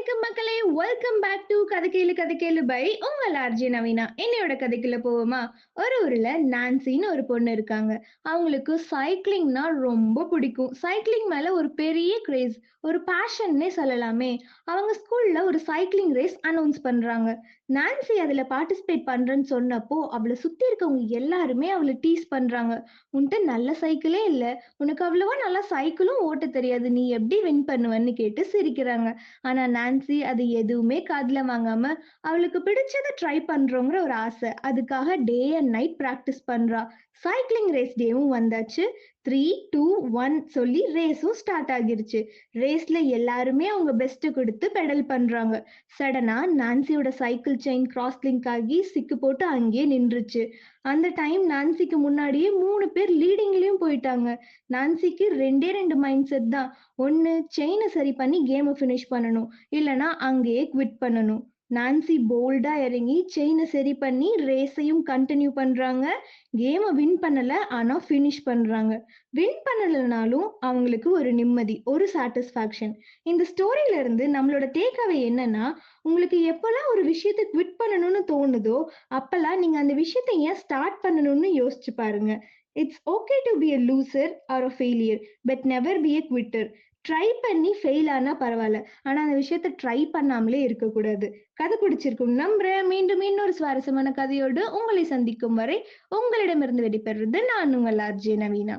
வணக்கம் மக்களே! Welcome back two கதை கேளு கதை கேளு பை உங்கள் ஆர்ஜே நவீனா. இன்னையோட கதைக்குள்ள போவோமா? ஒரு ஊர்ல நான்சின்னு ஒரு பொண்ணு இருக்காங்க. அவங்களுக்கு சைக்கிளிங்னா ரொம்ப பிடிக்கும். சைக்கிளிங் மேல ஒரு பெரிய கிரேஸ், ஒரு பேஷன்னே சொல்லலாமே. அவங்க ஸ்கூல்ல ஒரு சைக்கிளிங் ரேஸ் அனௌன்ஸ் பண்றாங்க. நான்சி அதுல பார்ட்டிசிபேட் பண்றேன்னு சொன்னப்போ, அவள சுத்தி இருக்கவங்க எல்லாருமே அவள டீஸ் பண்றாங்க. "உன்ட்ட நல்ல சைக்கிளே இல்ல. உனக்கு அவ்வளவா நல்லா சைக்கிளும் ஓட்டத் தெரியாது. நீ எப்படி வின் பண்ணுவன்னு?" கேட்டு சிரிக்கிறாங்க. ஆனா நான்சி அது எதுவுமே காதுல வாங்காம, அவளுக்கு பிடிச்சத ட்ரை பண்றோங்கிற ஒரு ஆசை. அதுக்காக டே அண்ட் நைட் பிராக்டிஸ் பண்றா. சைக்கிளிங் ரேஸ் டேவும் வந்தாச்சு. 3, 2, 1 சொல்லி ரேஸும் ஸ்டார்ட் ஆகிருச்சு. ரேஸ்ல எல்லாருமே அவங்க பெஸ்ட்ட குடுத்து பெடல் பண்றாங்க. சடனா நான்சியோட சைக்கிள் செயின் கிராஸ் லிங்க் ஆகி சிக்கு போட்டு அங்கேயே நின்றுச்சு. அந்த டைம் நான்சிக்கு முன்னாடியே 3 பேர் லீடிங்லயும் போயிட்டாங்க. நான்சிக்கு 2டே 2 மைண்ட் செட் தான். ஒண்ணு செயின சரி பண்ணி கேம ஃபினிஷ் பண்ணணும். இல்லன்னா அங்கேயே குவிட் பண்ணணும். நான்சி போல்டா இறங்கி செயின சரி பண்ணி ரேஸையும் கன்டின்யூ பண்றாங்க. கேம வின் பண்ணல. ஆனா ஃபினிஷ் பண்றாங்க. வின் பண்ணலனாலும் அவங்களுக்கு ஒரு நிம்மதி, ஒரு சாட்டிஸ்ஃபேக்ஷன். இந்த ஸ்டோரியில இருந்து நம்மளோட டேக் அவே என்னன்னா, உங்களுக்கு எப்பலாம் ஒரு விஷயத்த குவிட் பண்ணணும்னு தோணுதோ, அப்பலாம் நீங்க அந்த விஷயத்த ஏன் ஸ்டார்ட் பண்ணணும்னு யோசிச்சு பாருங்க. It's okay to be a loser or a failure. But never be a quitter. Try பண்ணி ஃபெயில் ஆனா பரவால்ல. ஆனா அந்த விஷயத்த ட்ரை பண்ணாமலே இருக்கக்கூடாது. கதை பிடிச்சிருக்கும்னு நம்புறேன். மீண்டும் இன்னொரு சுவாரஸ்யமான கதையோடு உங்களை சந்திக்கும் வரை உங்களிடமிருந்து விடைபெறுவது நான் உங்கள் ஆர்ஜே நவீனா.